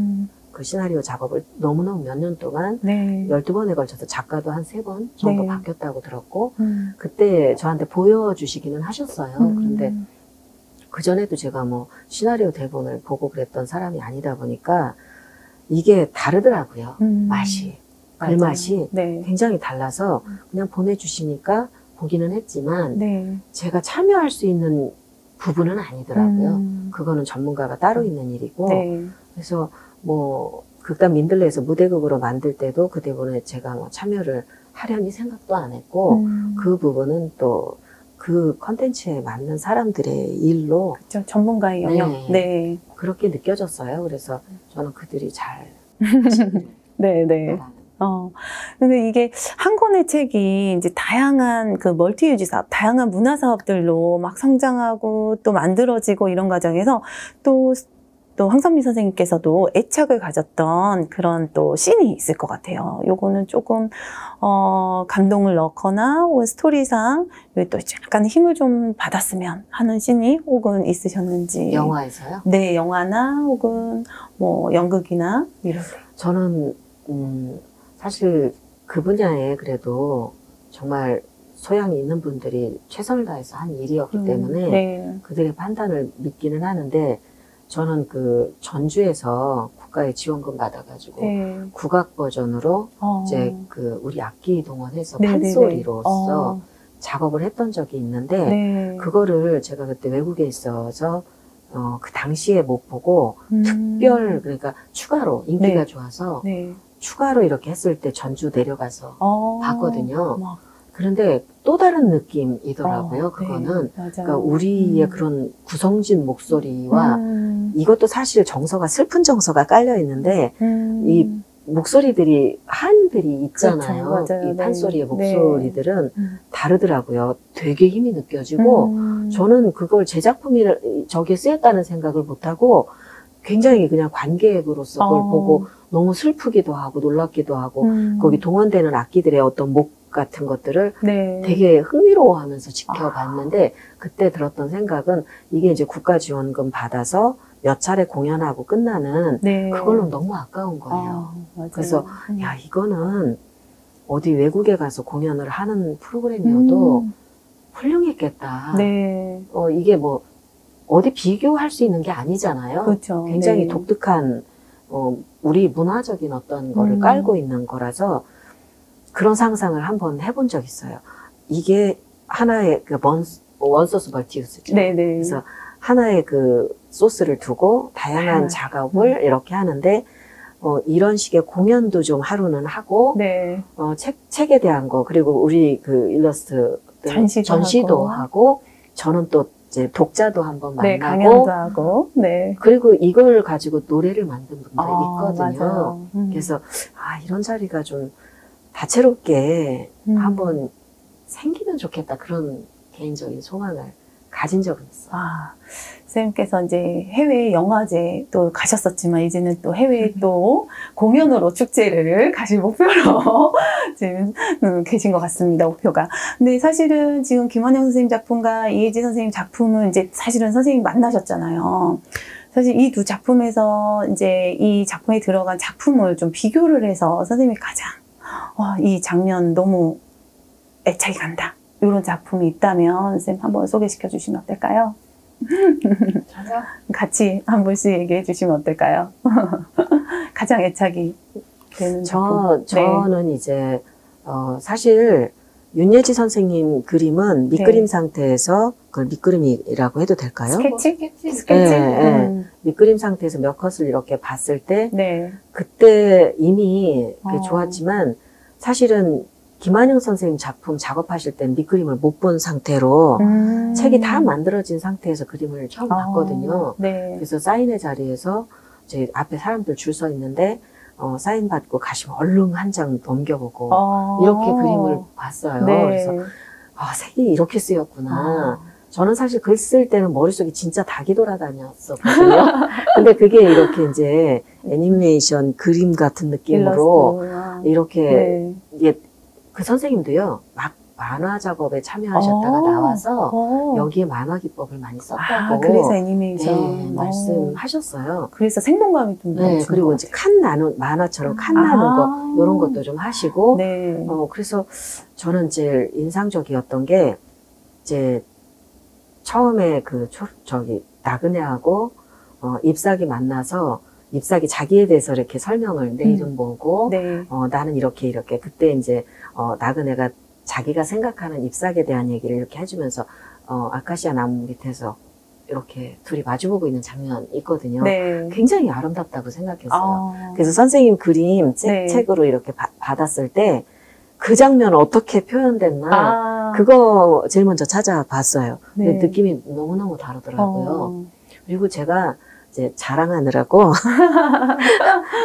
그 시나리오 작업을 너무너무 몇 년 동안 네. 12번에 걸쳐서 작가도 한 3번 정도 네. 바뀌었다고 들었고 그때 저한테 보여주시기는 하셨어요. 그런데 그전에도 제가 뭐 시나리오 대본을 보고 그랬던 사람이 아니다 보니까 이게 다르더라고요. 맛이. 글맛이 네. 굉장히 달라서 그냥 보내주시니까 보기는 했지만 네. 제가 참여할 수 있는 부분은 아니더라고요. 그거는 전문가가 따로 있는 일이고 네. 그래서 뭐 극단 민들레에서 무대극으로 만들 때도 그 대본에 제가 뭐 참여를 하려니 생각도 안 했고 그 부분은 또 그 컨텐츠에 맞는 사람들의 일로 그렇죠. 전문가의 영역. 네. 네. 그렇게 느껴졌어요. 그래서 저는 그들이 잘 네, 네. 근데 이게 한 권의 책이 이제 다양한 그 멀티유지 사업, 다양한 문화 사업들로 막 성장하고 또 만들어지고 이런 과정에서 또 황선미 선생님께서도 애착을 가졌던 그런 또 씬이 있을 것 같아요. 요거는 조금, 감동을 넣거나, 혹은 스토리상, 또 약간 힘을 좀 받았으면 하는 씬이 혹은 있으셨는지. 영화에서요? 네, 영화나 혹은 뭐 연극이나 이런. 저는, 사실 그 분야에 그래도 정말 소양이 있는 분들이 최선을 다해서 한 일이었기 때문에 네. 그들의 판단을 믿기는 하는데 저는 그 전주에서 국가의 지원금 받아가지고 네. 국악 버전으로 이제 그 우리 악기 동원해서 네네네. 판소리로서 작업을 했던 적이 있는데 네. 그거를 제가 그때 외국에 있어서 그 당시에 못 보고 특별 그러니까 추가로 인기가 네. 좋아서 네. 추가로 이렇게 했을 때 전주 내려가서 봤거든요. 막, 그런데 또 다른 느낌이더라고요. 그거는 네, 그러니까 우리의 그런 구성진 목소리와 이것도 사실 정서가 슬픈 정서가 깔려 있는데 이 목소리들이 한들이 있잖아요. 그렇죠, 맞아요. 이 판소리의 네. 목소리들은 다르더라고요. 되게 힘이 느껴지고 저는 그걸 제 작품이 저기에 쓰였다는 생각을 못하고 굉장히 그냥 관객으로서 그걸 보고 너무 슬프기도 하고 놀랍기도 하고 거기 동원되는 악기들의 어떤 목 같은 것들을 네. 되게 흥미로워하면서 지켜봤는데 그때 들었던 생각은 이게 이제 국가지원금 받아서 몇 차례 공연하고 끝나는 네. 그걸로 너무 아까운 거예요. 맞아요. 그래서 야 이거는 어디 외국에 가서 공연을 하는 프로그램이어도 훌륭했겠다. 네. 이게 뭐 어디 비교할 수 있는 게 아니잖아요. 그렇죠. 굉장히 네. 독특한 우리 문화적인 어떤 거를 깔고 있는 거라서 그런 상상을 한번 해본 적 있어요. 이게 하나의 그 원소스 멀티유스죠. 네네. 그래서 하나의 그 소스를 두고 다양한 작업을 이렇게 하는데 이런 식의 공연도 좀 하루는 하고 네. 책에 대한 거 그리고 우리 그 일러스트 전시도 하고 저는 또 이제 독자도 한번 만나고 네, 강연도 하고 네. 그리고 이걸 가지고 노래를 만든 분들 있거든요. 맞아요. 그래서 이런 자리가 좀 다채롭게 한번 생기면 좋겠다 그런 개인적인 소망을 가진 적은 있어요. 선생님께서 이제 해외 영화제 또 가셨었지만 이제는 또 해외 또 공연으로 축제를 가실 목표로 지금 계신 것 같습니다. 목표가. 근데 사실은 지금 김원영 선생님 작품과 이혜지 선생님 작품은 이제 사실은 선생님 만나셨잖아요. 사실 이 두 작품에서 이제 이 작품에 들어간 작품을 좀 비교를 해서 선생님이 가장 이 장면 너무 애착이 간다. 이런 작품이 있다면 선생님 한번 소개시켜 주시면 어떨까요? 같이 한 분씩 얘기해 주시면 어떨까요? 가장 애착이 되는 작품. 저는 이제 사실 윤예지 선생님 그림은 밑그림 상태에서 그걸 밑그림이라고 해도 될까요? 스케치? 네. 밑그림 상태에서 몇 컷을 이렇게 봤을 때 네. 그때 이미 좋았지만 사실은 김한영 선생님 작품 작업하실 땐 밑그림을 못 본 상태로 책이 다 만들어진 상태에서 그림을 처음 봤거든요. 네. 그래서 사인회 자리에서 제 앞에 사람들 줄 서 있는데 사인 받고 가시면 얼른 한 장 넘겨보고 이렇게 그림을 봤어요. 네. 그래서 색이 이렇게 쓰였구나. 저는 사실 글 쓸 때는 머릿속에 진짜 닭이 돌아다녔었거든요. 근데 그게 이렇게 이제 애니메이션 그림 같은 느낌으로 이렇게 이게 그 선생님도요, 막 만화 작업에 참여하셨다가 나와서 여기에 만화 기법을 많이 썼다고. 그래서 애니메이션. 네, 말씀하셨어요. 그래서 생동감이 좀. 네, 그리고 이제 칸 나눈, 만화처럼 칸 나눈 거, 이런 것도 좀 하시고. 네. 그래서 저는 제일 인상적이었던 게, 이제, 처음에 나그네하고, 잎사귀 만나서, 잎사귀 자기에 대해서 이렇게 설명을 내 이름 보고, 네. 나는 이렇게, 그때 이제, 나그네가 자기가 생각하는 잎사귀에 대한 얘기를 이렇게 해주면서, 아카시아 나무 밑에서 이렇게 둘이 마주보고 있는 장면이 있거든요. 네. 굉장히 아름답다고 생각했어요. 그래서 선생님 그림 책으로 이렇게 받았을 때, 그 장면 어떻게 표현됐나, 그거 제일 먼저 찾아봤어요. 근데 느낌이 너무너무 다르더라고요. 그리고 제가 이제 자랑하느라고,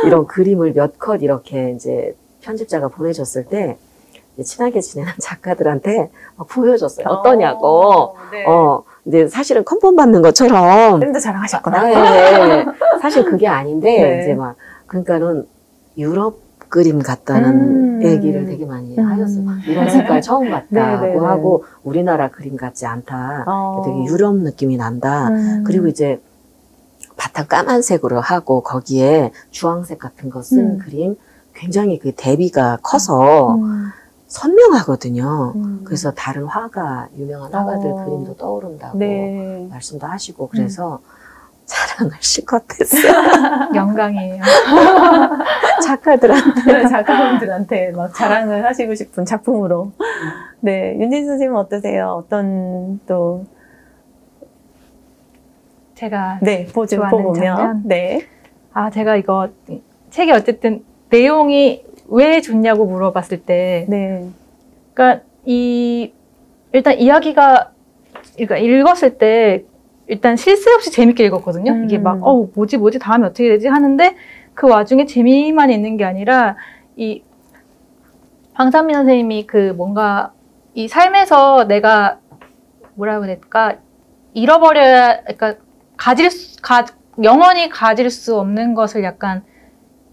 이런 그림을 몇 컷 이렇게 이제 편집자가 보내줬을 때, 친하게 지내는 작가들한테 막 보여줬어요. 어떠냐고. 네. 근데 사실은 컨펌 받는 것처럼. 그림도 자랑하셨구나. 네. 사실 그게 아닌데, 이제 막, 그러니까는 유럽 그림 같다는 얘기를 되게 많이 하셨어요. 이런 색깔 처음 봤다고 하고, 우리나라 그림 같지 않다. 되게 유럽 느낌이 난다. 그리고 이제 바탕 까만색으로 하고, 거기에 주황색 같은 거 쓴 그림, 굉장히 그 대비가 커서, 선명하거든요. 그래서 다른 유명한 화가들 그림도 떠오른다고 말씀도 하시고, 그래서 자랑을 실컷 했어요. 영광이에요. 작가분들한테 막 자랑을 하시고 싶은 작품으로. 네. 윤진 선생님은 어떠세요? 어떤 또. 제가 좋아하는 장면? 네. 제가 이거 책이 어쨌든 내용이 왜 좋냐고 물어봤을 때, 그러니까 일단 이야기가, 그러니까 읽었을 때 일단 쉴 새 없이 재밌게 읽었거든요. 이게 막 뭐지 다음에 어떻게 되지 하는데 그 와중에 재미만 있는 게 아니라 이 황상민 선생님이 그 뭔가 이 삶에서 내가 뭐라고 해야 될까 잃어버려야, 그러니까 영원히 가질 수 없는 것을 약간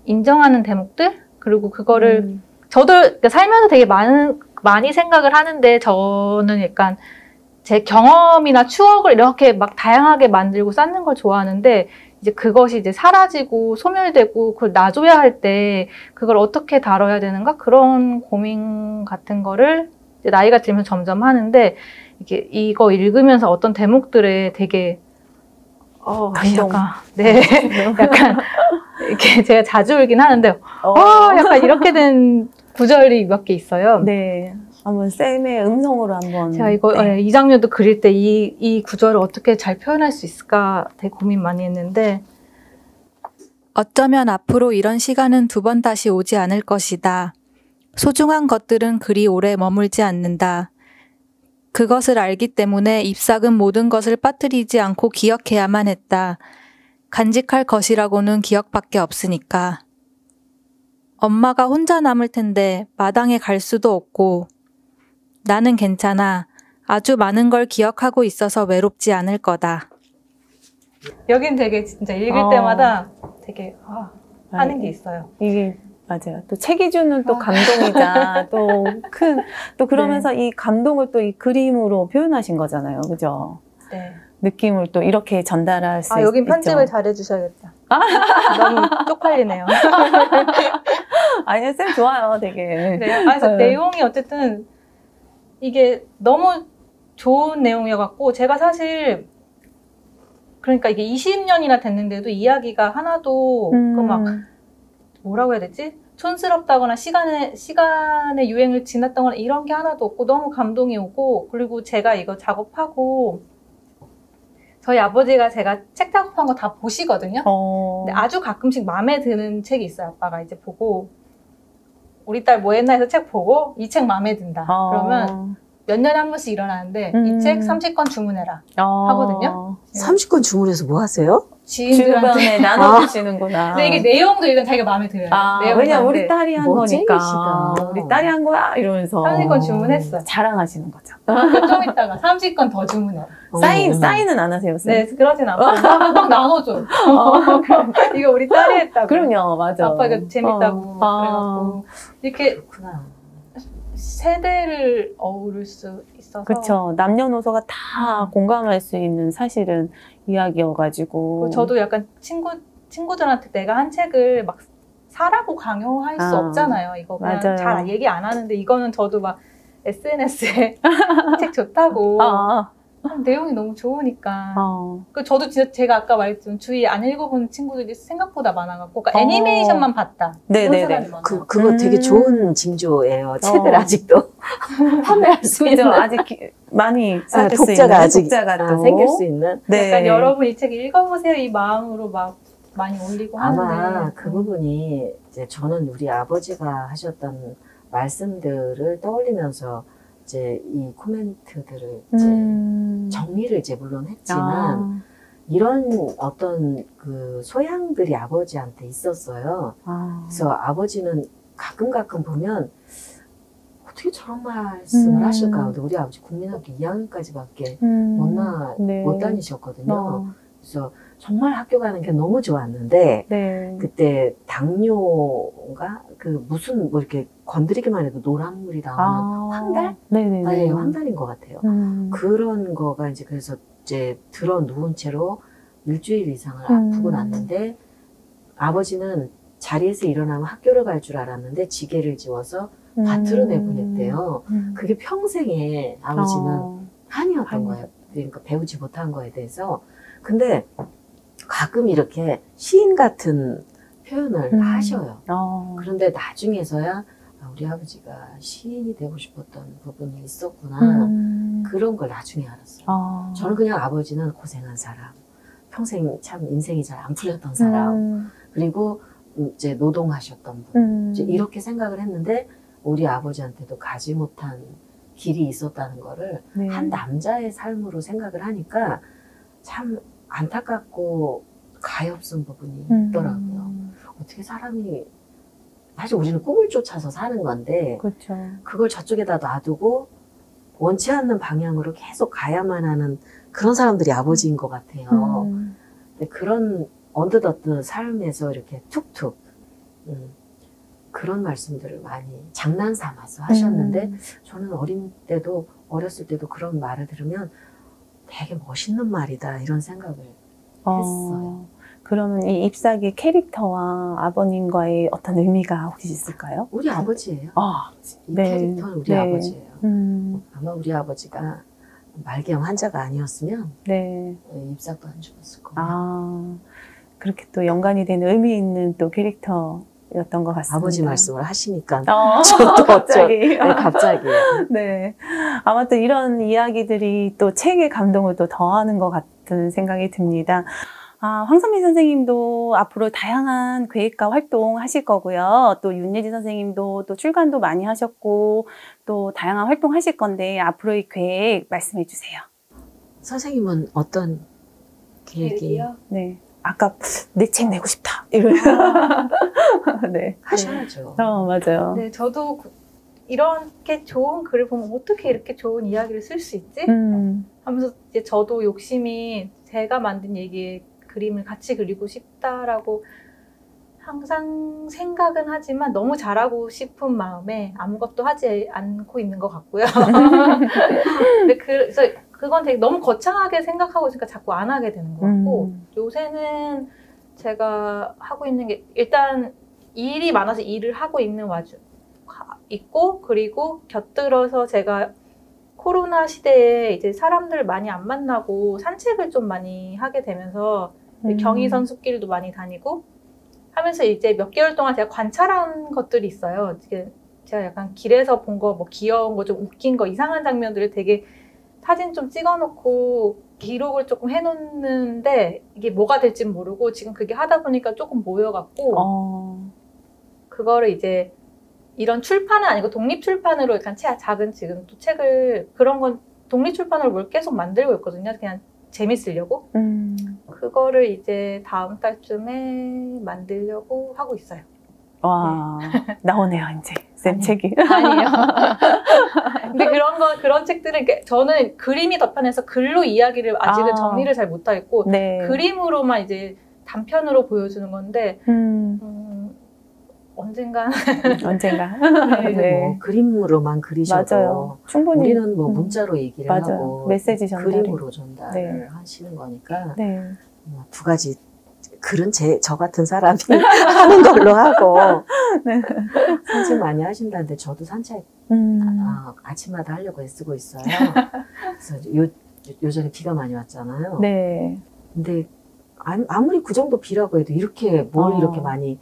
인정하는 대목들? 그리고 그거를 저도 그러니까 살면서 되게 많이 생각을 하는데 저는 약간 제 경험이나 추억을 이렇게 막 다양하게 만들고 쌓는 걸 좋아하는데 이제 그것이 이제 사라지고 소멸되고 그걸 놔줘야 할 때 그걸 어떻게 다뤄야 되는가 그런 고민 같은 거를 이제 나이가 들면서 점점 하는데 이거 읽으면서 어떤 대목들에 되게 약간 이렇게 제가 자주 울긴 하는데 약간 이렇게 된 구절이 몇 개 있어요. 네. 한번 쌤의 음성으로 한번. 제가 이거 네. 이 장면도 그릴 때 이 구절을 어떻게 잘 표현할 수 있을까 되게 고민 많이 했는데 어쩌면 앞으로 이런 시간은 두 번 다시 오지 않을 것이다. 소중한 것들은 그리 오래 머물지 않는다. 그것을 알기 때문에 잎삭은 모든 것을 빠뜨리지 않고 기억해야만 했다. 간직할 것이라고는 기억밖에 없으니까. 엄마가 혼자 남을 텐데 마당에 갈 수도 없고 나는 괜찮아. 아주 많은 걸 기억하고 있어서 외롭지 않을 거다. 여긴 되게 진짜 읽을 때마다 되게 하는 게 있어요. 이게 맞아요. 또 책이 주는 또 감동이자 또 그러면서 이 감동을 또 이 그림으로 표현하신 거잖아요. 그죠? 네. 느낌을 또 이렇게 전달할 수 있죠. 여긴 편집을 잘해 주셔야겠다. 너무 쪽팔리네요. 아니요, 쌤 좋아요, 되게. 네. 그래서 내용이 어쨌든 이게 너무 좋은 내용이어갖고 제가 사실 그러니까 이게 20년이나 됐는데도 이야기가 하나도 그 막 뭐라고 해야 되지? 촌스럽다거나 시간의 유행을 지났다거나 이런 게 하나도 없고 너무 감동이 오고 그리고 제가 이거 작업하고 저희 아버지가 제가 책 작업한 거 다 보시거든요. 근데 아주 가끔씩 마음에 드는 책이 있어요. 아빠가 이제 보고 우리 딸 뭐 했나 해서 책 보고 이 책 마음에 든다. 그러면 몇 년에 한 번씩 일어나는데 이 책 30권 주문해라 하거든요. 30권 주문해서 뭐 하세요? 지인들한테 주변에 나눠주시는구나. 근데 이게 내용도 일단 자기가 마음에 들어요. 왜냐면 우리 딸이 한 거니까. 멋쟁이시다. 우리 딸이 한 거야 이러면서 30권 주문했어요. 자랑하시는 거죠. 좀 있다가 30권 더 주문해. 사인은 안 하세요, 쌤? 네, 그러진 않고 막 나눠줘. 이거 우리 딸이 했다고. 그럼요, 맞아. 아빠가 재밌다고 그래갖고 이렇게 그렇구나. 세대를 어우를 수 있어서. 그렇죠. 남녀노소가 다 공감할 수 있는 사실은 이야기여가지고. 저도 약간 친구들한테 내가 한 책을 막 사라고 강요할 수 없잖아요. 이거 그냥 맞아요. 잘 얘기 안 하는데 이거는 저도 막 SNS에 책 좋다고 내용이 너무 좋으니까. 저도 진짜 제가 아까 말했지만 주위에 안 읽어본 친구들이 생각보다 많아갖고 그러니까 애니메이션만 봤다. 네네네. 그거 되게 좋은 징조예요. 책을 아직도 판매할 수 있는. 아직 많이 찾을 수 독자가 있는 아직 독자가 또 생길 수 있는. 네. 약간 여러분 이 책 읽어보세요 이 마음으로 막 많이 올리고 아마 하는데 그 부분이 이제 저는 우리 아버지가 하셨던 말씀들을 떠올리면서 이제 이 코멘트들을 이제 정리를 이제 물론 했지만 이런 어떤 그 소양들이 아버지한테 있었어요. 그래서 아버지는 가끔 보면 어떻게 저런 말씀을 하실까? 근데 우리 아버지 국민학교 2학년까지밖에 못 다니셨거든요. 그래서 정말 학교 가는 게 너무 좋았는데 그때 당뇨가 그 무슨 뭐 이렇게 건드리기만 해도 노란물이 나오는 황달? 네, 황달인 것 같아요. 그런 거가 이제 그래서 이제 들어 누운 채로 일주일 이상을 아프고 났는데 아버지는 자리에서 일어나면 학교를 갈 줄 알았는데 지게를 지워서 밭으로 내보냈대요. 그게 평생에 아버지는 한이었던 거예요. 그러니까 배우지 못한 거에 대해서. 근데 가끔 이렇게 시인 같은 표현을 하셔요. 그런데 나중에서야 우리 아버지가 시인이 되고 싶었던 부분이 있었구나. 그런 걸 나중에 알았어요. 저는 그냥 아버지는 고생한 사람, 평생 참 인생이 잘 안 풀렸던 사람, 그리고 이제 노동하셨던 분, 이제 이렇게 생각을 했는데 우리 아버지한테도 가지 못한 길이 있었다는 거를 한 남자의 삶으로 생각을 하니까 참 안타깝고 가엾은 부분이 있더라고요. 어떻게 사람이 사실 우리는 꿈을 쫓아서 사는 건데 그렇죠. 그걸 저쪽에다 놔두고 원치 않는 방향으로 계속 가야만 하는 그런 사람들이 아버지인 것 같아요. 근데 그런 언뜻어뜻 삶에서 이렇게 툭툭 그런 말씀들을 많이 장난 삼아서 하셨는데 저는 어렸을 때도 그런 말을 들으면 되게 멋있는 말이다 이런 생각을 했어요. 그러면 이 잎사귀 캐릭터와 아버님과의 어떤 의미가 혹시 있을까요? 우리 아버지예요. 이 네. 캐릭터는 우리 아버지예요. 아마 우리 아버지가 말기암 환자가 아니었으면 잎사귀도 안 죽었을 거예요. 그렇게 또 연관이 되는 의미 있는 또 캐릭터. 것 같습니다. 아버지 말씀을 하시니까 저도 갑자기. 네, 갑자기요. 네. 아마 또 이런 이야기들이 또 책의 감동을 또 더하는 것 같은 생각이 듭니다. 황선미 선생님도 앞으로 다양한 계획과 활동 하실 거고요. 또 윤예지 선생님도 또 출간도 많이 하셨고, 또 다양한 활동 하실 건데, 앞으로의 계획 말씀해 주세요. 선생님은 어떤 계획이? 네. 아까 내 책 내고 싶다. 이런. 네. 하셔야죠. 맞아요. 네, 저도 이렇게 좋은 글을 보면 어떻게 이렇게 좋은 이야기를 쓸 수 있지? 하면서 이제 저도 욕심이 제가 만든 얘기에 그림을 같이 그리고 싶다라고 항상 생각은 하지만 너무 잘하고 싶은 마음에 아무것도 하지 않고 있는 것 같고요. 근데 그래서 그건 되게 너무 거창하게 생각하고 있으니까 자꾸 안 하게 되는 것 같고 요새는 제가 하고 있는 게 일단 일이 많아서 일을 하고 있는 있고 그리고 곁들여서 제가 코로나 시대에 이제 사람들 많이 안 만나고 산책을 좀 많이 하게 되면서 경의선 숲길도 많이 다니고 하면서 이제 몇 개월 동안 제가 관찰한 것들이 있어요. 제가 약간 길에서 본 거, 뭐 귀여운 거, 좀 웃긴 거, 이상한 장면들을 되게 사진 좀 찍어놓고 기록을 조금 해놓는데 이게 뭐가 될지 모르고 지금 그게 하다 보니까 조금 모여갖고 그거를 이제 이런 출판은 아니고 독립출판으로 약간 작은 지금 또 책을 그런 건 독립출판으로 뭘 계속 만들고 있거든요. 그냥 재밌으려고. 그거를 이제 다음 달쯤에 만들려고 하고 있어요. 와, 나오네요, 이제. 쌤 책이. 아니요. 근데 그런 책들은 저는 그림이 더 편해서 글로 이야기를 아직은 정리를 잘 못하겠고, 네. 그림으로만 이제 단편으로 보여주는 건데, 언젠가. 네. 뭐 그림으로만 그리셔도 맞아요. 충분히. 우리는 뭐 문자로 얘기를 맞아요. 하고 메시지 전달이. 그림으로 전달을 네. 하시는 거니까 네. 뭐 두 가지 글은 저 같은 사람이 하는 걸로 하고 네. 산책 많이 하신다는데 저도 산책 아침마다 하려고 애쓰고 있어요. 그래서 요전에 비가 많이 왔잖아요. 네. 근데 아무리 그 정도 비라고 해도 이렇게 뭘 이렇게 많이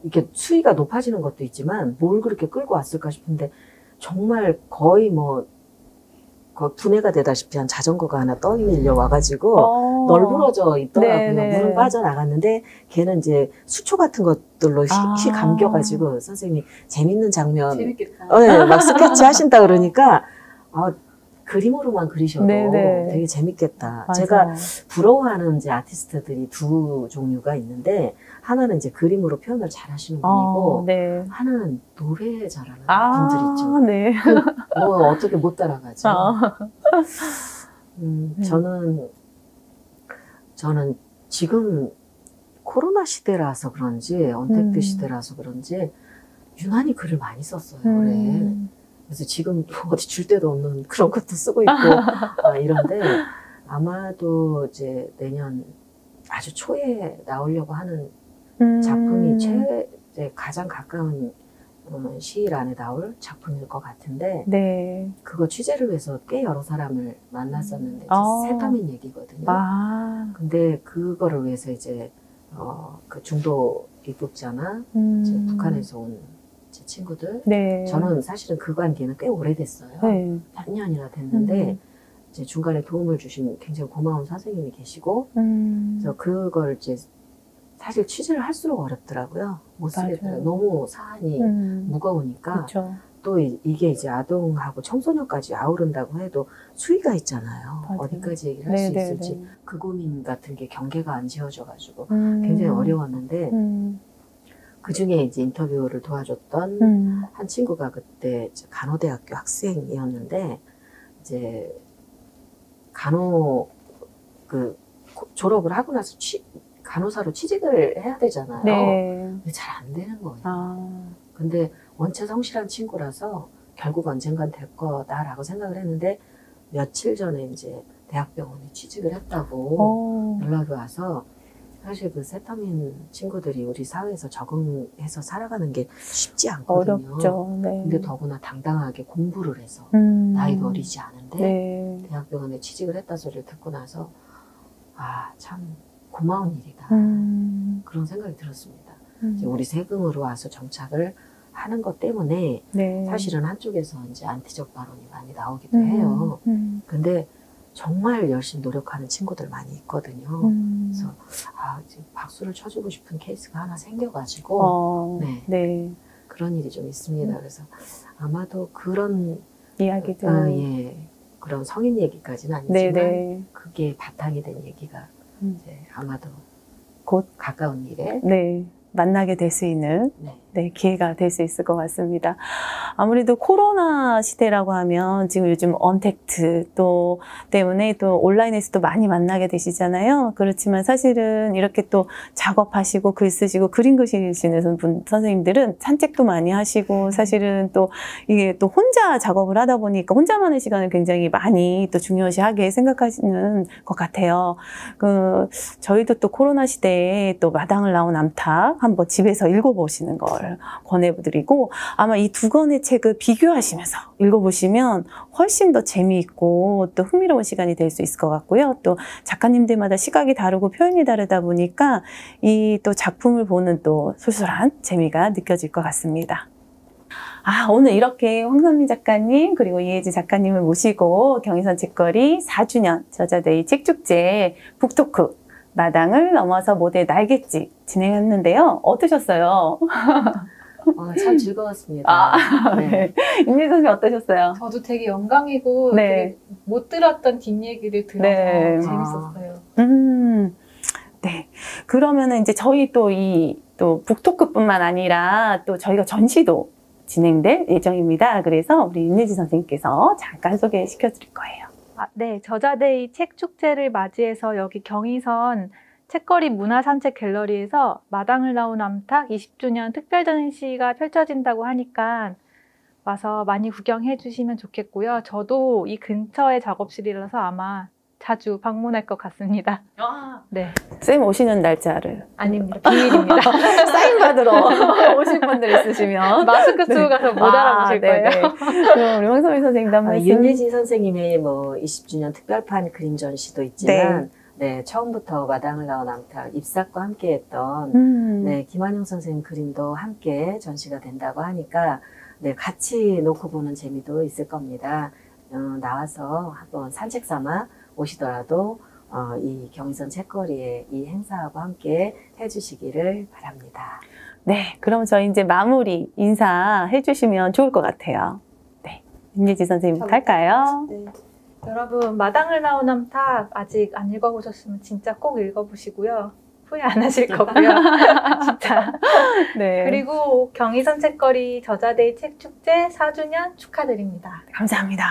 이렇게 수위가 높아지는 것도 있지만 뭘 그렇게 끌고 왔을까 싶은데 정말 거의 뭐 분해가 되다시피 한 자전거가 하나 떠밀려 와가지고 널브러져 있더라고요. 네네. 물은 빠져나갔는데 걔는 이제 수초 같은 것들로 휘 감겨가지고 선생님이 재밌는 장면 재밌겠다. 네, 막 스케치 하신다 그러니까 그림으로만 그리셔도 네네. 되게 재밌겠다. 맞아. 제가 부러워하는 이제 아티스트들이 두 종류가 있는데 하나는 이제 그림으로 표현을 잘 하시는 분이고 네. 하나는 노래 잘하는 분들 있죠. 네. 뭐 어떻게 못 따라가죠. 저는 지금 코로나 시대라서 그런지 언택트 시대라서 그런지 유난히 글을 많이 썼어요. 올해. 그래서 지금 어디 줄 데도 없는 그런 것도 쓰고 있고 이런데 아마도 이제 내년 아주 초에 나오려고 하는 작품이 이제 가장 가까운 시일 안에 나올 작품일 것 같은데 네. 그거 취재를 위해서 꽤 여러 사람을 만났었는데 세타민 얘기거든요. 근데 그거를 위해서 이제 그 중도 입국자나 이제 북한에서 온 제 친구들 네. 저는 사실은 그 관계는 꽤 오래됐어요. 네. 몇 년이나 됐는데 이제 중간에 도움을 주신 굉장히 고마운 선생님이 계시고 그래서 그걸 이제 사실 취재를 할수록 어렵더라고요. 못 쓰겠더라고요. 너무 사안이 무거우니까. 그쵸. 또 이게 이제 아동하고 청소년까지 아우른다고 해도 수위가 있잖아요. 맞아요. 어디까지 얘기를 할 수 있을지. 그 고민 같은 게 경계가 안 지어져가지고 굉장히 어려웠는데 그 중에 이제 인터뷰를 도와줬던 한 친구가 그때 간호대학교 학생이었는데 이제 졸업을 하고 나서 간호사로 취직을 해야 되잖아요. 네. 근데 잘 안 되는 거예요. 근데 원체 성실한 친구라서 결국 언젠간 될 거다라고 생각을 했는데 며칠 전에 이제 대학병원에 취직을 했다고 연락이 와서 사실 그 세타민 친구들이 우리 사회에서 적응해서 살아가는 게 쉽지 않거든요. 어렵죠. 네. 근데 더구나 당당하게 공부를 해서 나이도 어리지 않은데 네. 대학병원에 취직을 했다 소리를 듣고 나서 참 고마운 일이다. 그런 생각이 들었습니다. 이제 우리 세금으로 와서 정착을 하는 것 때문에 네. 사실은 한쪽에서 이제 안티적 발언이 많이 나오기도 해요. 근데 정말 열심히 노력하는 친구들 많이 있거든요. 그래서 지금 박수를 쳐주고 싶은 케이스가 하나 생겨가지고 네. 네. 그런 일이 좀 있습니다. 그래서 아마도 그런 이야기들. 예, 그런 성인 얘기까지는 아니지만 네네. 그게 바탕이 된 얘기가 이제 아마도 곧 가까운 미래 네. 만나게 될 수 있는 네. 네, 기회가 될 수 있을 것 같습니다. 아무래도 코로나 시대라고 하면 지금 요즘 언택트 또 때문에 또 온라인에서도 많이 만나게 되시잖아요. 그렇지만 사실은 이렇게 또 작업하시고 글 쓰시고 그림 그리시는 선생님들은 산책도 많이 하시고 사실은 또 이게 또 혼자 작업을 하다 보니까 혼자만의 시간을 굉장히 많이 또 중요시하게 생각하시는 것 같아요. 저희도 또 코로나 시대에 또 마당을 나온 암탉 한번 집에서 읽어보시는 걸 권해드리고 아마 이 두 권의 책을 비교하시면서 읽어보시면 훨씬 더 재미있고 또 흥미로운 시간이 될 수 있을 것 같고요. 또 작가님들마다 시각이 다르고 표현이 다르다 보니까 이 또 작품을 보는 또 솔솔한 재미가 느껴질 것 같습니다. 오늘 이렇게 황선미 작가님 그리고 이혜지 작가님을 모시고 경인선 책거리 4주년 저자데이 책축제 북토크 마당을 넘어서 모델 날갯짓 진행했는데요. 어떠셨어요? 참 즐거웠습니다. 네. 임리 선생님 어떠셨어요? 저도 되게 영광이고 네. 되게 못 들었던 뒷얘기를 들어서 네. 재밌었어요. 네. 그러면은 이제 저희 또 또 북토크뿐만 아니라 또 저희가 전시도 진행될 예정입니다. 그래서 우리 윤예지 선생님께서 잠깐 소개시켜 드릴 거예요. 네. 저자데이 책축제를 맞이해서 여기 경의선 책거리 문화산책 갤러리에서 마당을 나온 암탉 20주년 특별 전시가 펼쳐진다고 하니까 와서 많이 구경해 주시면 좋겠고요. 저도 이 근처에 작업실이라서 아마 자주 방문할 것 같습니다. 네. 쌤 오시는 날짜를. 아닙니다. 비밀입니다. 사인 받으러 오실 분들 있으시면. 마스크 쓰고 가서 못 알아보실 거예요. 그럼 우리 황선미 선생님도 한 말씀. 윤예진 선생님의 20주년 특별판 그림 전시도 있지만 네, 처음부터 마당을 나온 암탉 입삭과 함께 했던 네, 김한영 선생님 그림도 함께 전시가 된다고 하니까 네, 같이 놓고 보는 재미도 있을 겁니다. 나와서 한번 산책 삼아 오시더라도 이 경의선 책거리에 이 행사하고 함께 해주시기를 바랍니다. 네, 그럼 저희 이제 마무리 인사해 주시면 좋을 것 같아요. 네, 윤예지 선생님부터 할까요? 네. 여러분 마당을 나온 암탉 아직 안 읽어보셨으면 진짜 꼭 읽어보시고요. 후회 안 하실 거고요. 진짜. 네. 그리고 경의선 책거리 저자데이 책축제 4주년 축하드립니다. 감사합니다.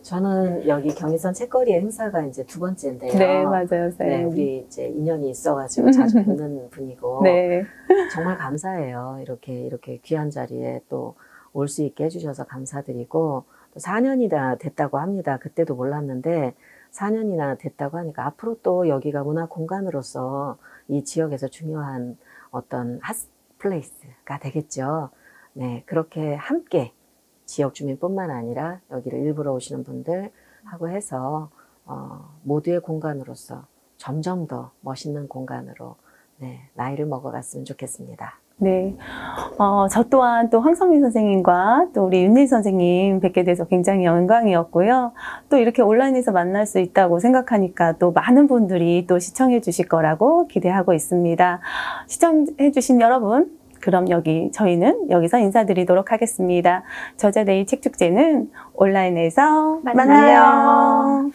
저는 여기 경의선 책거리 행사가 이제 2번째인데요. 네, 맞아요, 쌤. 네, 우리 이제 인연이 있어가지고 자주 뵙는 분이고 네. 정말 감사해요. 이렇게 귀한 자리에 또 올 수 있게 해주셔서 감사드리고 또 4년이나 됐다고 합니다. 그때도 몰랐는데 4년이나 됐다고 하니까 앞으로 또 여기가 문화 공간으로서 이 지역에서 중요한 어떤 핫플레이스가 되겠죠. 네, 그렇게 함께 지역 주민뿐만 아니라 여기를 일부러 오시는 분들하고 해서 모두의 공간으로서 점점 더 멋있는 공간으로 네, 나이를 먹어갔으면 좋겠습니다. 네, 저 또한 또 황선미 선생님과 또 우리 윤예지 선생님 뵙게 돼서 굉장히 영광이었고요. 또 이렇게 온라인에서 만날 수 있다고 생각하니까 또 많은 분들이 또 시청해 주실 거라고 기대하고 있습니다. 시청해 주신 여러분, 그럼 저희는 여기서 인사드리도록 하겠습니다. 저자데이 책축제는 온라인에서 만나요.